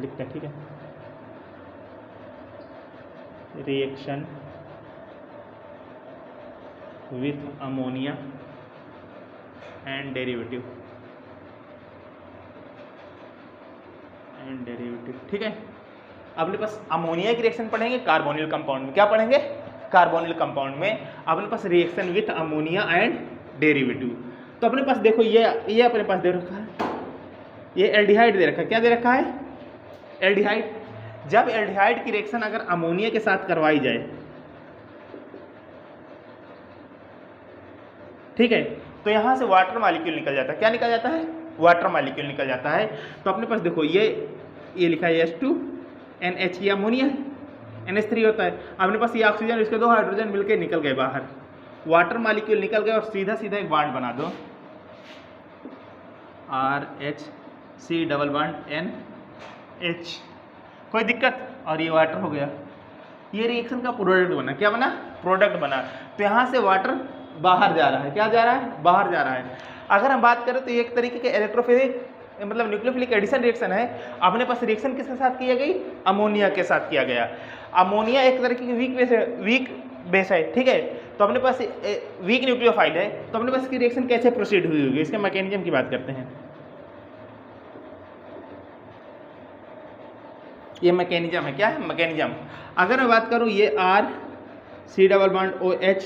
लिखते हैं, ठीक है। Reaction with ammonia and derivative, ठीक है। अपने पास अमोनिया की रिएक्शन पढ़ेंगे कार्बोनिल कंपाउंड में। क्या पढ़ेंगे? कार्बोनिल कंपाउंड में अपने पास reaction with ammonia and derivative. तो अपने पास देखो ये अपने पास दे रखा है, ये एल्डिहाइड दे रखा है। क्या दे रखा है? एल्डिहाइड। जब एल्डिहाइड की रिएक्शन अगर अमोनिया के साथ करवाई जाए, ठीक है, तो यहां से वाटर मॉलिक्यूल निकल जाता है। क्या निकल जाता है? वाटर मॉलिक्यूल निकल जाता है। तो अपने पास देखो ये लिखा है H2NH, ये अमोनिया है, NH3 होता है। अपने पास ये ऑक्सीजन, इसके 2 हाइड्रोजन मिलकर निकल गए बाहर, वाटर मॉलिक्यूल निकल गए और सीधा सीधा एक बॉन्ड बना दो, RH डबल बॉन्ड NH, कोई दिक्कत? और ये वाटर हो गया। ये रिएक्शन का प्रोडक्ट बना। क्या बना? प्रोडक्ट बना। तो यहाँ से वाटर बाहर जा रहा है। क्या जा रहा है? बाहर जा रहा है। अगर हम बात करें तो ये एक तरीके के इलेक्ट्रोफिलिक मतलब न्यूक्लियोफिलिक एडिशन रिएक्शन है। अपने पास रिएक्शन किसके साथ किया गई? अमोनिया के साथ किया गया। अमोनिया एक तरीके की वीक बेस है, ठीक है। तो अपने पास वीक न्यूक्लियोफाइल है। तो अपने पास इसकी रिएक्शन कैसे प्रोसीड हुई होगी, इसके मैकेनिज्म की बात करते हैं। ये मैकेनिज्म है। क्या है? मैकेनिज्म। अगर मैं बात करूं ये RC डबल बॉन्ड OH,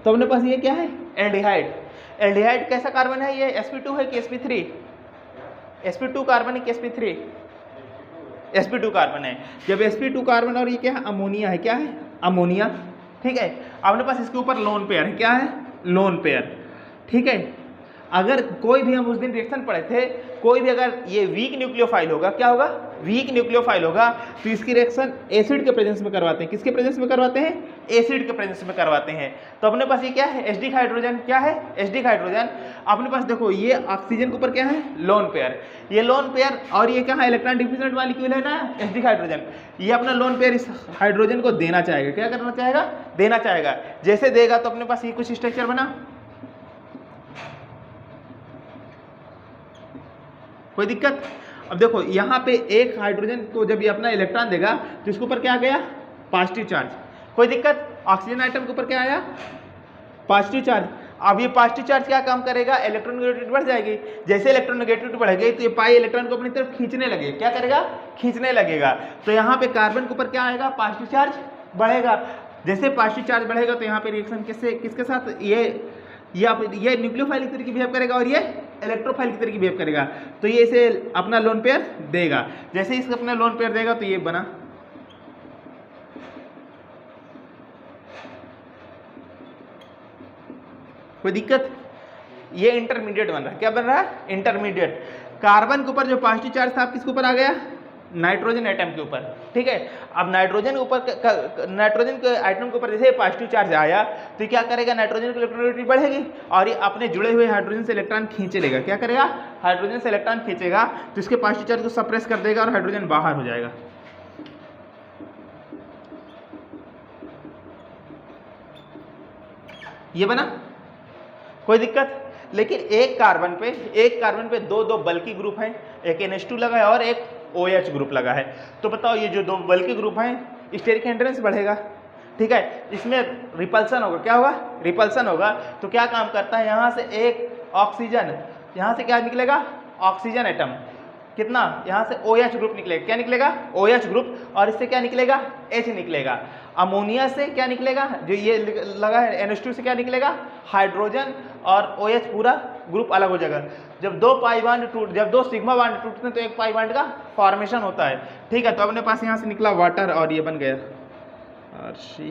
तो अपने पास ये क्या है? एल्डिहाइड। एल्डिहाइड कैसा कार्बन है? ये sp2 है कि sp3? sp2 कार्बन है कि sp3? sp2 कार्बन है। जब sp2 कार्बन और ये क्या है? अमोनिया है। क्या है? अमोनिया, ठीक है। अपने पास इसके ऊपर लोन पेयर है। क्या है? लोन पेयर, ठीक है। अगर कोई भी हम उस दिन रिएक्शन पढ़े थे, कोई भी अगर ये वीक न्यूक्लियोफाइल होगा, क्या होगा? वीक न्यूक्लियोफाइल होगा, तो इसकी रिएक्शन एसिड के प्रेजेंस में करवाते हैं। किसके प्रेजेंस में करवाते हैं? एसिड के प्रेजेंस में करवाते हैं। तो अपने पास ये क्या है? Acidic hydrogen. क्या है? Acidic hydrogen. अपने पास देखो ये ऑक्सीजन के ऊपर क्या है? Lone pair. ये लोन पेयर और ये क्या है? इलेक्ट्रॉन डिफिशिएंट मॉलिक्यूल है ना, एसिडिक हाइड्रोजन। ये अपना लोन पेयर इस हाइड्रोजन को देना चाहेगा। क्या करना चाहेगा? देना चाहेगा। जैसे देगा तो अपने पास ये कुछ स्ट्रक्चर बना, कोई दिक्कत? अब देखो यहाँ पे एक हाइड्रोजन को जब ये अपना इलेक्ट्रॉन देगा तो इसके ऊपर क्या गया? Positive charge. कोई दिक्कत? ऑक्सीजन आइटम के ऊपर क्या आया? Positive charge. अब ये पॉजिटिव चार्ज क्या काम करेगा? इलेक्ट्रोनेगेटिविटी बढ़ जाएगी। जैसे इलेक्ट्रोनेगेटिविटी बढ़ेगी तो ये पाई इलेक्ट्रॉन को अपनी तरफ खींचने लगेगा। क्या करेगा? खींचने लगेगा। तो यहाँ पे कार्बन के ऊपर क्या आएगा? पॉजिटिव चार्ज बढ़ेगा। जैसे पॉजिटिव चार्ज बढ़ेगा तो यहाँ पे रिएक्शन किसके साथ? ये न्यूक्लियोफाइल की तरीके बिहेव करेगा और ये इलेक्ट्रोफाइल की तरीके बिहेव करेगा। तो ये इसे अपना लोन पेयर देगा। जैसे इसको अपना लोन पेयर देगा तो ये बना, कोई दिक्कत? ये इंटरमीडिएट बन रहा है। क्या बन रहा है? इंटरमीडिएट। कार्बन के ऊपर जो पॉजिटिव चार्ज था किसके ऊपर आ गया? नाइट्रोजन एटम के ऊपर, ठीक है। अब नाइट्रोजन के ऊपर, नाइट्रोजन के आइटम के ऊपर जैसे पॉजिटिव चार्ज आया तो क्या करेगा? नाइट्रोजन की इलेक्ट्रोनेगेटिविटी बढ़ेगी और ये अपने जुड़े हुए हाइड्रोजन से इलेक्ट्रॉन खींचे लेगा। क्या करेगा? हाइड्रोजन से इलेक्ट्रॉन खींचेगा तो इसके पॉजिटिव चार्ज को सप्रेस कर देगा और हाइड्रोजन बाहर हो जाएगा। ये बना, कोई दिक्कत? लेकिन एक कार्बन पे दो बल्कि ग्रुप हैं, एक NH2 लगा है और एक OH ग्रुप लगा है। तो बताओ ये जो 2 बल्कि ग्रुप हैं, स्टेरिक हिंड्रेंस बढ़ेगा, ठीक है। इसमें रिपल्सन होगा। क्या होगा? रिपल्सन होगा। तो क्या काम करता है? यहाँ से एक ऑक्सीजन, यहाँ से क्या निकलेगा? Oxygen atom. कितना? यहाँ से OH ग्रुप निकलेगा। क्या निकलेगा? OH group. और इससे क्या निकलेगा? H निकलेगा। अमोनिया से क्या निकलेगा? जो ये लगा है NH2 से क्या निकलेगा? हाइड्रोजन और OH पूरा ग्रुप अलग हो जाएगा। जब 2 सिग्मा बॉन्ड टूटते हैं तो एक पाई बॉन्ड का फॉर्मेशन होता है, ठीक है। तो अपने पास यहाँ से निकला वाटर और ये बन गया RC,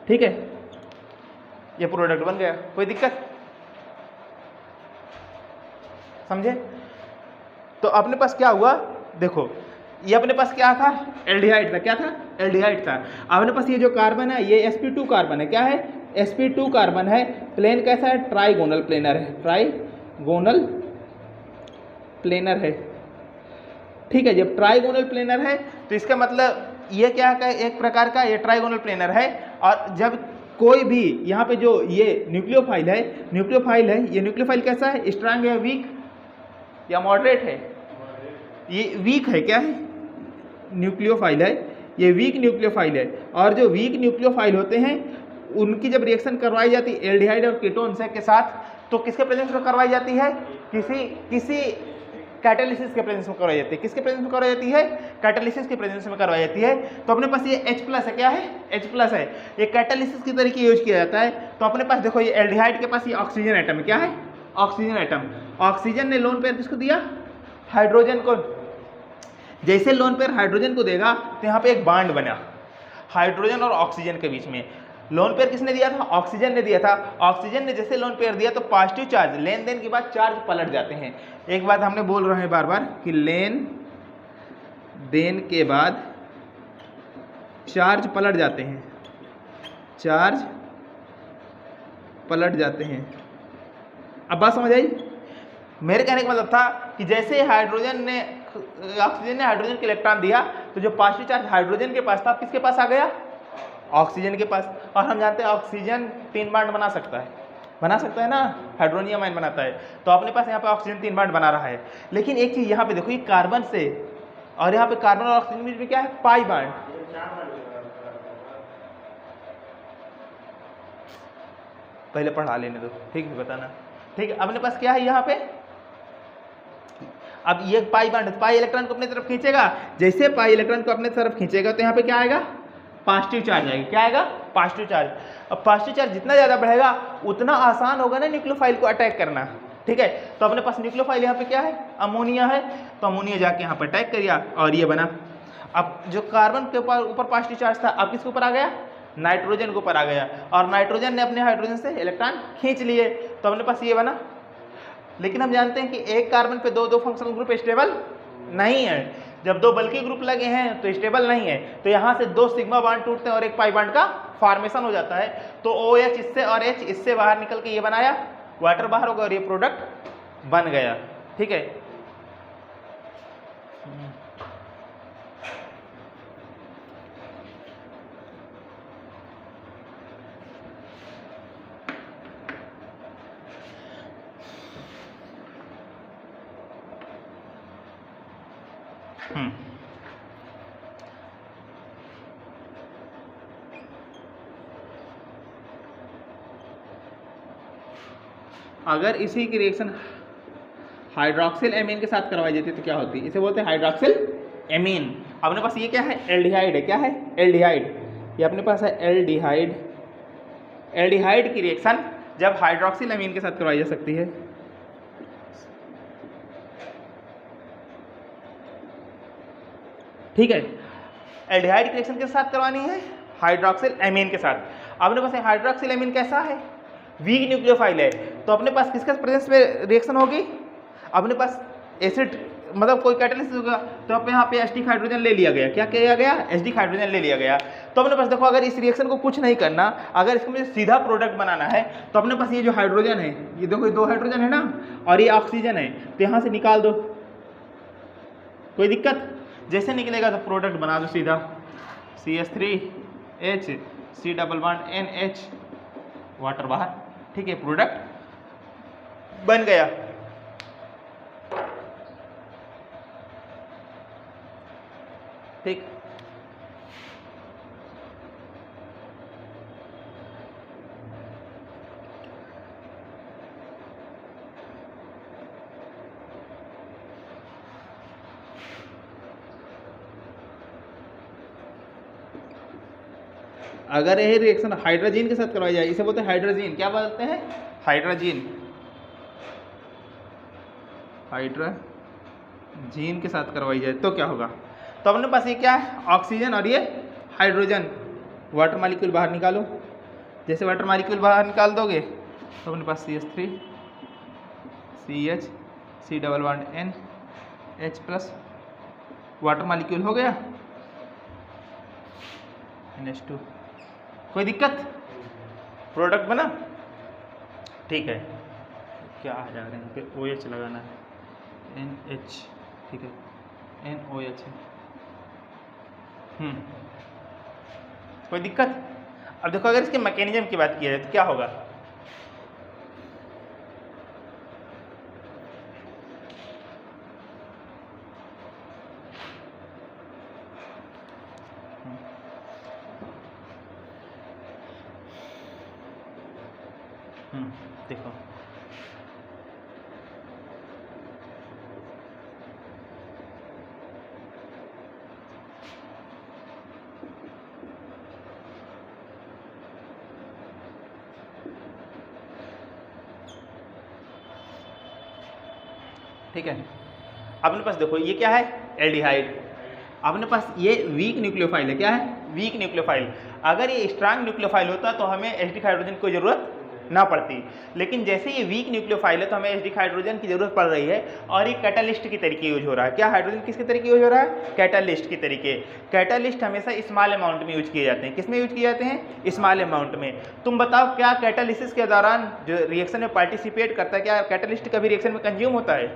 ठीक है। ये प्रोडक्ट बन गया। कोई दिक्कत? समझे? तो अपने पास क्या हुआ? देखो ये अपने पास क्या था? एल्डिहाइड था। क्या था? एल्डिहाइड था। अपने पास ये जो कार्बन है ये sp2 कार्बन है। क्या है? sp2 कार्बन है। प्लेन कैसा है? ट्राइगोनल प्लेनर है। ट्राइगोनल प्लेनर है, ठीक है। जब ट्राइगोनल प्लेनर है तो इसका मतलब ये क्या है? एक प्रकार का ये ट्राइगोनल प्लेनर है। और जब कोई भी यहाँ पे जो ये न्यूक्लियोफाइल है, ये न्यूक्लियोफाइल कैसा है? स्ट्रांग है, वीक? या मॉडरेट है? ये वीक है, क्या है? न्यूक्लियोफाइल है, ये वीक न्यूक्लियोफाइल है। और जो वीक न्यूक्लियोफाइल होते हैं उनकी जब रिएक्शन करवाई जाती है एल्डिहाइड और कीटोन्स के साथ, तो किसके प्रेजेंस में करवाई जाती है? किसी कैटालिसिस के प्रेजेंस में करवाई जाती है। किसके प्रेजेंस में करवाई जाती है? कैटालिसिस के प्रेजेंस में करवाई जाती है। तो अपने पास ये H+ है, क्या है? H+ है, ये कैटालिसिस की तरीके यूज किया जाता है। तो अपने पास देखो ये एल्डिहाइड के पास ये ऑक्सीजन एटम है, क्या है? Oxygen atom. ऑक्सीजन ने लोन पेयर किसको दिया? हाइड्रोजन को। जैसे लोन पेयर हाइड्रोजन को देगा तो यहाँ पे एक बॉन्ड बना हाइड्रोजन और ऑक्सीजन के बीच में। लोन पेयर किसने दिया था? ऑक्सीजन ने दिया था। ऑक्सीजन ने जैसे लोन पेयर दिया तो पॉजिटिव चार्ज, लेन देन के बाद चार्ज पलट जाते हैं। एक बात हमने बोल रहे हैं बार बार कि लेन देन के बाद चार्ज पलट जाते हैं, चार्ज पलट जाते हैं। अब बात समझ आई? मेरे कहने का मतलब था कि जैसे ऑक्सीजन ने हाइड्रोजन के इलेक्ट्रॉन दिया तो जो पॉजिटिव चार्ज हाइड्रोजन के पास था किसके पास आ गया? ऑक्सीजन के पास। और हम जानते हैं ऑक्सीजन 3 बॉन्ड बना सकता है ना, हाइड्रोनियम आयन बनाता है। तो अपने पास यहाँ पे ऑक्सीजन 3 बॉन्ड बना रहा है। लेकिन एक चीज यहाँ पे देखो, ये कार्बन से और यहाँ पे कार्बन और ऑक्सीजन बीच में क्या है? Pi bond. पहले पढ़ा लेने दो, ठीक है, बताना। ठीक है, अपने पास क्या है यहाँ पे? अब ये पाई बॉन्ड, पाई इलेक्ट्रॉन को अपनी तरफ खींचेगा। जैसे पाई इलेक्ट्रॉन को अपनी तरफ खींचेगा तो यहाँ पे क्या आएगा? पॉजिटिव चार्ज आएगा। क्या आएगा? Positive charge. अब पॉजिटिव चार्ज जितना ज़्यादा बढ़ेगा उतना आसान होगा ना न्यूक्लियोफाइल को अटैक करना। ठीक है, तो अपने पास न्यूक्लियोफाइल यहाँ पे क्या है? अमोनिया है। तो अमोनिया जाके यहाँ पर अटैक कर दिया और ये बना। अब जो कार्बन के ऊपर पॉजिटिव चार्ज था, अब किसके ऊपर आ गया? नाइट्रोजन के ऊपर आ गया। और नाइट्रोजन ने अपने हाइड्रोजन से इलेक्ट्रॉन खींच लिए, तो अपने पास ये बना। लेकिन हम जानते हैं कि एक कार्बन पे दो फंक्शनल ग्रुप स्टेबल नहीं है। जब 2 बल्कि ग्रुप लगे हैं तो स्टेबल नहीं है। तो यहाँ से 2 सिग्मा बॉन्ड टूटते हैं और एक पाई बॉन्ड का फॉर्मेशन हो जाता है। तो OH इससे और H इससे बाहर निकल के ये बनाया, वाटर बाहर होगा और ये प्रोडक्ट बन गया। ठीक है, अगर इसी की रिएक्शन हाइड्रोक्सिल एमीन के साथ करवाई जाती है तो क्या होती है? इसे बोलते हैं हाइड्रोक्सिल एमीन। अपने पास ये क्या है? एल्डिहाइड है। क्या है? एल्डिहाइड। ये अपने पास है एल्डिहाइड। एल्डिहाइड की रिएक्शन जब हाइड्रोक्सिल एमीन के साथ करवाई जा सकती है, ठीक है। एल्डिहाइड की रिएक्शन किसके साथ करवानी है? हाइड्रोक्सिल एमीन के साथ। अपने पास हाइड्रोक्सिल एमीन कैसा है? वीक न्यूक्लियोफाइल है। तो अपने पास किसके प्रेजेंस में रिएक्शन होगी? अपने पास एसिड, मतलब कोई कैटालिसिस होगा तो अब यहाँ पे एसिडिक हाइड्रोजन ले लिया गया। क्या किया गया? एसिडिक हाइड्रोजन ले लिया गया। तो अपने पास देखो, अगर इस रिएक्शन को कुछ नहीं करना, अगर इसको मुझे सीधा प्रोडक्ट बनाना है तो अपने पास ये जो हाइड्रोजन है, ये देखो ये 2 हाइड्रोजन है ना, और ये ऑक्सीजन है, तो यहाँ से निकाल दो, कोई दिक्कत? जैसे निकलेगा तो प्रोडक्ट बना दो सीधा, CH3H C double bond NH, water बाहर। ठीक है, प्रोडक्ट बन गया। ठीक, अगर यह रिएक्शन हाइड्रोजन के साथ करवाई जाए, इसे बोलते हैं हाइड्रोजन। क्या बोलते हैं? हाइड्रोजन। हाइड्रोजन के साथ करवाई जाए तो क्या होगा? तो अपने पास ये क्या है? ऑक्सीजन और ये हाइड्रोजन। वाटर मॉलिक्यूल बाहर निकालो। जैसे वाटर मॉलिक्यूल बाहर निकाल दोगे तो अपने पास CH3 CH C double bond NH plus water molecule हो गया NH2। कोई दिक्कत? प्रोडक्ट बना। ठीक है, क्या आ जाएगा यहाँ पे? OH लगाना है, NH। ठीक है, NOH है। कोई दिक्कत? अब देखो, अगर इसके मैकेनिज्म की बात की जाए तो क्या होगा? देखो ठीक है, अपने पास देखो ये क्या है, एल्डिहाइड। अपने पास ये वीक न्यूक्लियोफाइल है, क्या है, वीक न्यूक्लियोफाइल। अगर ये स्ट्रांग न्यूक्लियोफाइल होता तो हमें एसिडिक हाइड्रोजन की जरूरत ना पड़ती, लेकिन जैसे ये वीक न्यूक्लियोफाइल है तो हमें एसिडिक हाइड्रोजन की जरूरत पड़ रही है, और ये कैटालिस्ट की तरीके यूज हो रहा है। क्या हाइड्रोजन किसके तरीके यूज हो रहा है, कैटालिस्ट की तरीके। कैटालिस्ट हमेशा स्मॉल अमाउंट में यूज किए जाते हैं। किस में यूज किए जाते हैं, स्मॉल अमाउंट में। तुम बताओ क्या कैटालिसिस के दौरान जो रिएक्शन में पार्टिसिपेट करता है, क्या कैटालिस्ट कभी रिएक्शन में कंज्यूम होता है,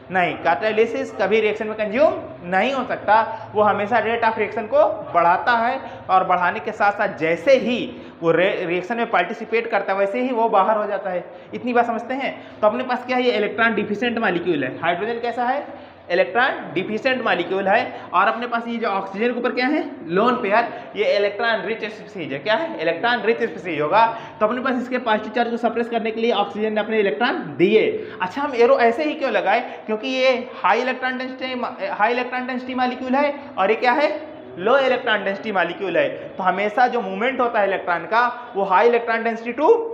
नहीं। कैटालिसिस कभी रिएक्शन में कंज्यूम नहीं हो सकता, वो हमेशा रेट ऑफ रिएक्शन को बढ़ाता है, और बढ़ाने के साथ साथ जैसे ही वो रिएक्शन में पार्टिसिपेट करता है वैसे ही वो बाहर हो जाता है। इतनी बात समझते हैं। तो अपने पास क्या है, ये इलेक्ट्रॉन डिफिशिएंट मॉलिक्यूल है। हाइड्रोजन कैसा है, इलेक्ट्रॉन डिफिशिएंट मॉलिक्यूल है। और अपने पास ये जो ऑक्सीजन के ऊपर क्या है, लोन पेयर, ये इलेक्ट्रॉन रिच स्पीसीज है। क्या है, इलेक्ट्रॉन रिच स्पीसीज होगा। तो अपने पास इसके पॉजिटिव चार्ज को सप्रेस करने के लिए ऑक्सीजन ने अपने इलेक्ट्रॉन दिए। अच्छा, हम एरो ऐसे ही क्यों लगाए, क्योंकि ये हाई इलेक्ट्रॉन डेंसिटी मॉलिक्यूल है, और ये क्या है, लो इलेक्ट्रॉन डेंसिटी मॉलिक्यूल है। तो हमेशा जो मूवमेंट होता है इलेक्ट्रॉन का, वो high electron density to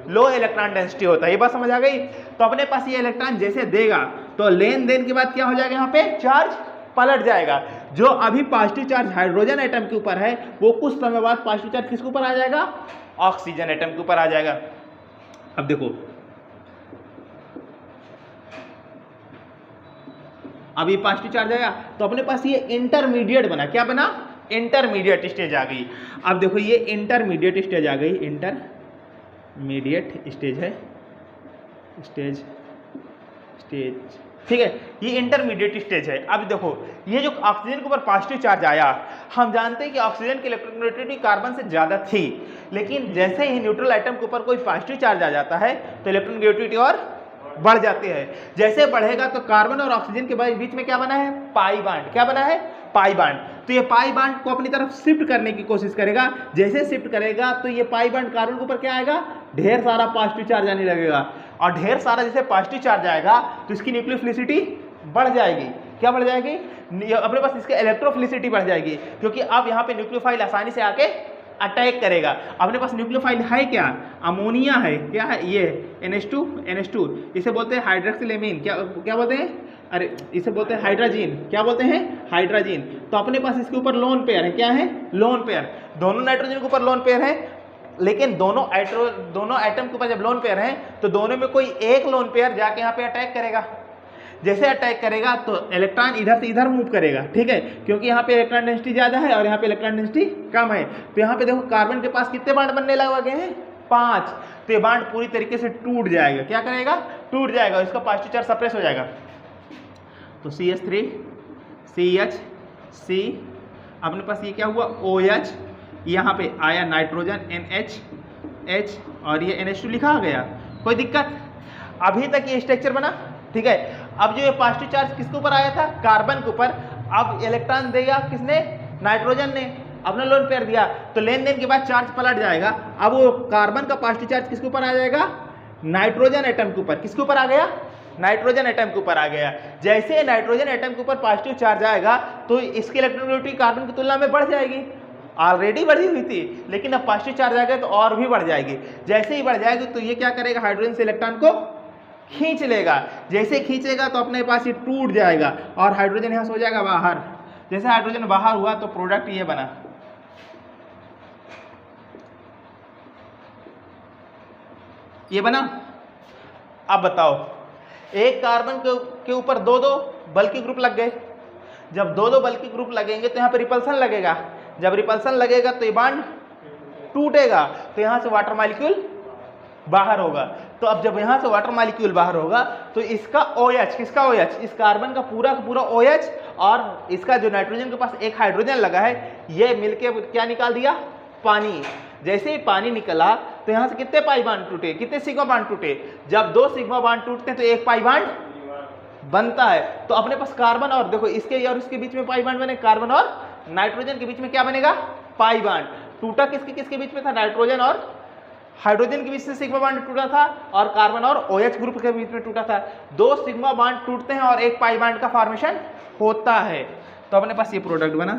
low electron density होता है। ये बात समझ आ गई। तो अपने पास ये इलेक्ट्रॉन जैसे देगा तो लेन देन के बाद क्या हो जाएगा, यहाँ पे चार्ज पलट जाएगा। जो अभी पॉजिटिव चार्ज हाइड्रोजन एटम के ऊपर है, वो कुछ समय बाद पॉजिटिव चार्ज किसके ऊपर आ जाएगा, ऑक्सीजन एटम के ऊपर आ जाएगा। अब देखो, अभी पॉजिटिव चार्ज आएगा तो अपने पास ये इंटरमीडिएट बना। क्या बना, इंटरमीडिएट स्टेज आ गई। अब देखो ये इंटरमीडिएट स्टेज आ गई, इंटरमीडिएट स्टेज है, स्टेज ठीक है, ये इंटरमीडिएट स्टेज है। अब देखो ये जो ऑक्सीजन के ऊपर पॉजिटिव चार्ज आया, हम जानते हैं कि ऑक्सीजन की इलेक्ट्रोनेगेटिविटी कार्बन से ज़्यादा थी, लेकिन जैसे ही न्यूट्रल आइटम के ऊपर कोई पॉजिटिव चार्ज आ जाता है तो इलेक्ट्रोनेगेटिविटी और बढ़ जाती है। जैसे बढ़ेगा तो कार्बन और ऑक्सीजन के बीच में क्या बना है, पाई बांड। क्या बना है, पाई बांड। तो ये पाई बांड को अपनी तरफ शिफ्ट करने की कोशिश करेगा। जैसे शिफ्ट करेगा तो ये पाई बांड कार्बन के ऊपर क्या आएगा, ढेर सारा पॉजिटिव चार्ज आने लगेगा, और ढेर सारा जैसे पॉजिटिव चार्ज आएगा तो इसकी न्यूक्लियोफिलिसिटी बढ़ जाएगी। क्या बढ़ जाएगी, अपने पास इसके इलेक्ट्रोफिलिसिटी बढ़ जाएगी, क्योंकि अब यहाँ पे न्यूक्लियोफाइल आसानी से आके अटैक करेगा। अपने पास न्यूक्लियोफाइल है क्या, अमोनिया है। क्या है ये, NH2, इसे बोलते हैं हाइड्रोक्सिलेमीन। क्या बोलते हैं, अरे इसे बोलते हैं हाइड्रोजीन। क्या बोलते हैं, हाइड्रोजीन। तो अपने पास इसके ऊपर लोन पेयर है। क्या है, लोन पेयर। दोनों नाइट्रोजन के ऊपर लोन पेयर है, लेकिन दोनों एटम के ऊपर जब लोन पेयर है तो दोनों में कोई एक लोन पेयर जाके यहाँ पे अटैक करेगा। जैसे अटैक करेगा तो इलेक्ट्रॉन इधर से इधर मूव करेगा, ठीक है, क्योंकि यहाँ पे इलेक्ट्रॉन डेंसिटी ज़्यादा है और यहाँ पे इलेक्ट्रॉन डेंसिटी कम है। तो यहाँ पे देखो कार्बन के पास कितने बांड बनने लगे हैं, 5। तो ये बांड पूरी तरीके से टूट जाएगा। क्या करेगा, टूट जाएगा, इसका पॉजिटिव चार्ज सप्रेस हो जाएगा। तो CH3 CH, अपने पास ये क्या हुआ, OH, यहाँ पे आया नाइट्रोजन NH, और ये NH2 लिखा आ गया। कोई दिक्कत, अभी तक ये स्ट्रक्चर बना, ठीक है। अब जो ये पॉजिटिव चार्ज किसके ऊपर आया था, कार्बन के ऊपर। अब इलेक्ट्रॉन देगा किसने, नाइट्रोजन ने, अपना लोन पेयर दिया, तो लेन देन के बाद चार्ज पलट जाएगा। अब वो कार्बन का पॉजिटिव चार्ज किसके ऊपर आ जाएगा, नाइट्रोजन एटम के ऊपर। किसके ऊपर आ गया, नाइट्रोजन एटम के ऊपर आ गया। जैसे नाइट्रोजन एटम के ऊपर पॉजिटिव चार्ज आएगा तो इसकी इलेक्ट्रोनेगेटिविटी कार्बन की तुलना में बढ़ जाएगी। ऑलरेडी बढ़ी हुई थी, लेकिन अब पॉजिटिव चार्ज आ गया तो और भी बढ़ जाएगी। जैसे ही बढ़ जाएगी तो ये क्या करेगा, हाइड्रोजन से इलेक्ट्रॉन को खींच लेगा। जैसे खींचेगा तो अपने पास ये टूट जाएगा और हाइड्रोजन यहाँ से हो जाएगा बाहर। जैसे हाइड्रोजन बाहर हुआ तो प्रोडक्ट ये बना, ये बना। अब बताओ, एक कार्बन के ऊपर दो बल्कि ग्रुप लग गए। जब दो बल्कि ग्रुप लगेंगे तो यहाँ पे रिपल्सन लगेगा। जब रिपल्सन लगेगा तो ये बॉन्ड टूटेगा, तो यहाँ से वाटर मॉलिक्यूल बाहर होगा। तो अब जब यहाँ से वाटर मॉलिक्यूल बाहर होगा तो इसका OH, किसका OH, इस कार्बन का पूरा OH, और इसका जो नाइट्रोजन के पास एक हाइड्रोजन लगा है, ये मिलके क्या निकाल दिया, पानी। जैसे ही पानी निकला तो यहाँ से कितने पाई बांड टूटे, कितने सिग्मा बांड टूटे। जब 2 सिग्मा बांड टूटते हैं तो एक पाई बांड बनता है। तो अपने पास कार्बन और देखो इसके और इसके बीच में पाई बांड बने, कार्बन और नाइट्रोजन के बीच में क्या बनेगा, पाई बांड। टूटा किसके बीच में था, नाइट्रोजन और हाइड्रोजन के बीच से सिग्मा बॉन्ड टूटा था और कार्बन और OH ग्रुप के बीच में टूटा था। 2 सिग्मा बॉन्ड टूटते हैं और एक पाई बॉन्ड का फॉर्मेशन होता है। तो अपने पास ये प्रोडक्ट बना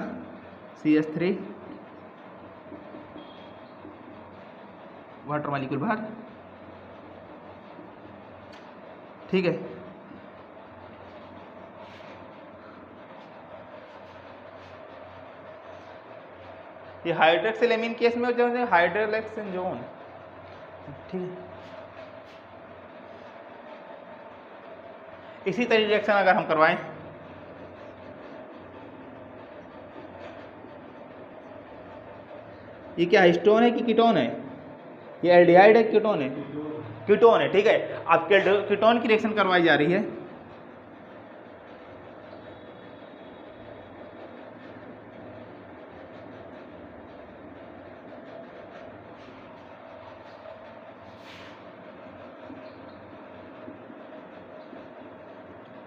CH3 वाटर मॉलिक्यूल बाहर, ठीक है। ये हाइड्रोक्सिल एमीन केस में जो है हाइड्रोलेक्सेनजोन, ठीक है। इसी तरह रिएक्शन अगर हम करवाएं, ये क्या हिस्टोन है कि कीटोन है? ये एल्डिहाइड है कीटोन है? कीटोन है, ठीक है। अब कीटोन की रिएक्शन करवाई जा रही है।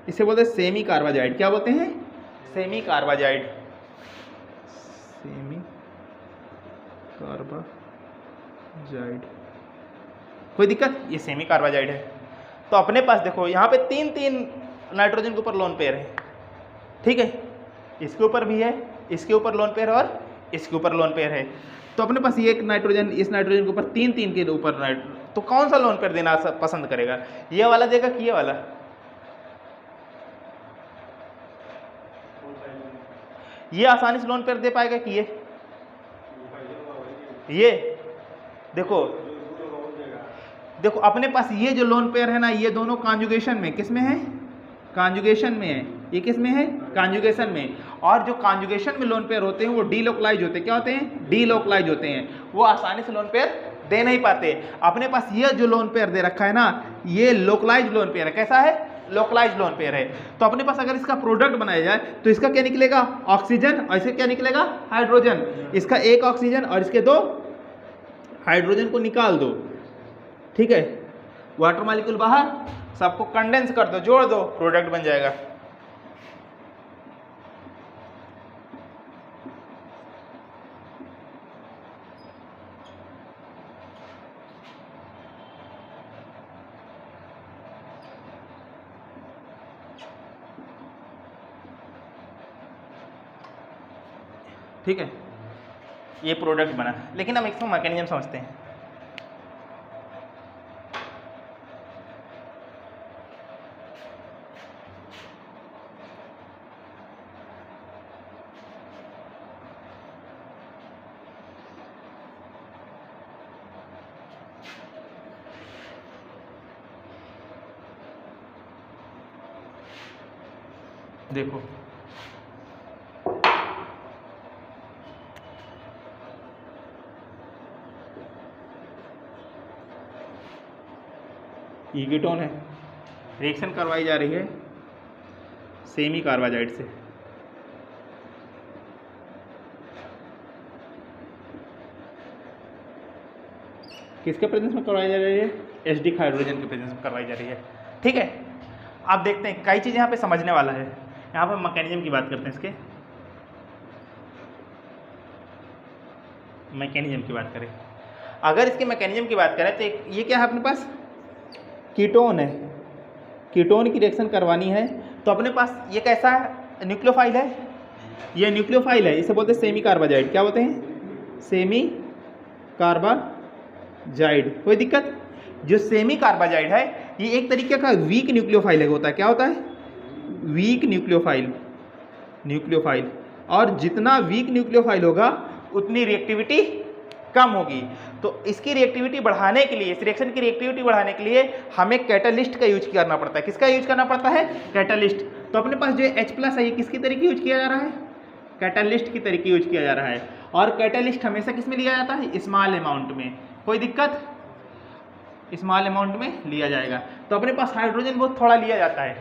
इसे बोलते हैं सेमी कार्बाजाइड। क्या बोलते हैं? Semi carbazide. सेमी कार्बाजाइड, कोई दिक्कत? ये सेमी कार्बाजाइड है। तो अपने पास देखो यहाँ पे 3 नाइट्रोजन के ऊपर लोन पेयर है, ठीक है। इसके ऊपर भी है, इसके ऊपर लोन पेयर और इसके ऊपर लोन पेयर है। तो अपने पास ये एक नाइट्रोजन, इस नाइट्रोजन के ऊपर 3 के ऊपर तो कौन सा लोन पेयर देना पसंद करेगा? ये वाला देगा कि ये वाला? ये आसानी से लोन पेयर दे पाएगा कि ये देखो अपने पास ये जो लोन पेयर है ना, ये दोनों कॉन्जुगेशन में, किस में है? कॉन्जुगेशन में है। ये किस में है? कॉन्जुगेशन में। और जो कॉन्जुगेशन में लोन पेयर होते हैं वो डीलोकलाइज होते हैं। क्या होते हैं? डीलोकलाइज होते हैं। वो आसानी से लोन पेयर दे नहीं पाते। अपने पास ये जो लोन पेयर दे रखा है ना, ये लोकलाइज लोन पेयर है। कैसा है? लोकलाइज लोन पेयर है। तो अपने पास अगर इसका प्रोडक्ट बनाया जाए तो इसका क्या निकलेगा? ऑक्सीजन, और इसका क्या निकलेगा? हाइड्रोजन। इसका एक ऑक्सीजन और इसके 2 हाइड्रोजन को निकाल दो, ठीक है। वाटर मॉलिक्यूल बाहर, सबको कंडेंस कर दो, जोड़ दो, प्रोडक्ट बन जाएगा। ठीक है, ये प्रोडक्ट बना। लेकिन हम इसको मैकेनिज्म समझते हैं। देखो ये कीटोन है, रिएक्शन करवाई जा रही है सेमी कार्बाजाइड से। किसके प्रेजेंस में करवाई जा रही है? एचडी हाइड्रोजन के प्रेजेंस में करवाई जा रही है, ठीक है। आप देखते हैं कई चीज़ यहाँ पे समझने वाला है। यहाँ पे मैकेनिज्म की बात करते हैं। इसके मैकेनिज्म की बात करें, अगर इसके मैकेनिज्म की बात करें तो ये क्या है अपने पास? कीटोन है। कीटोन की रिएक्शन करवानी है तो अपने पास ये कैसा है? न्यूक्लियोफाइल है। ये न्यूक्लियोफाइल है, इसे बोलते हैं सेमी कार्बाजाइड। क्या बोलते हैं? Semi carbazide. कोई दिक्कत? जो सेमी कार्बाजाइड है ये एक तरीके का वीक न्यूक्लियोफाइल होता है। क्या होता है? Weak nucleophile. और जितना वीक न्यूक्लियोफाइल होगा उतनी रिएक्टिविटी कम होगी। तो इसकी रिएक्टिविटी बढ़ाने के लिए, इस रिएक्शन की रिएक्टिविटी बढ़ाने के लिए हमें कैटालिस्ट का यूज करना पड़ता है। किसका यूज करना पड़ता है? कैटालिस्ट। तो अपने पास जो H+ है ये किसकी तरीके यूज किया जा रहा है? कैटालिस्ट की तरीके यूज किया जा रहा है। और कैटालिस्ट हमेशा किस में लिया जाता है? स्मॉल अमाउंट में। कोई दिक्कत? स्मॉल अमाउंट में लिया जाएगा। तो अपने पास हाइड्रोजन बहुत थोड़ा लिया जाता है,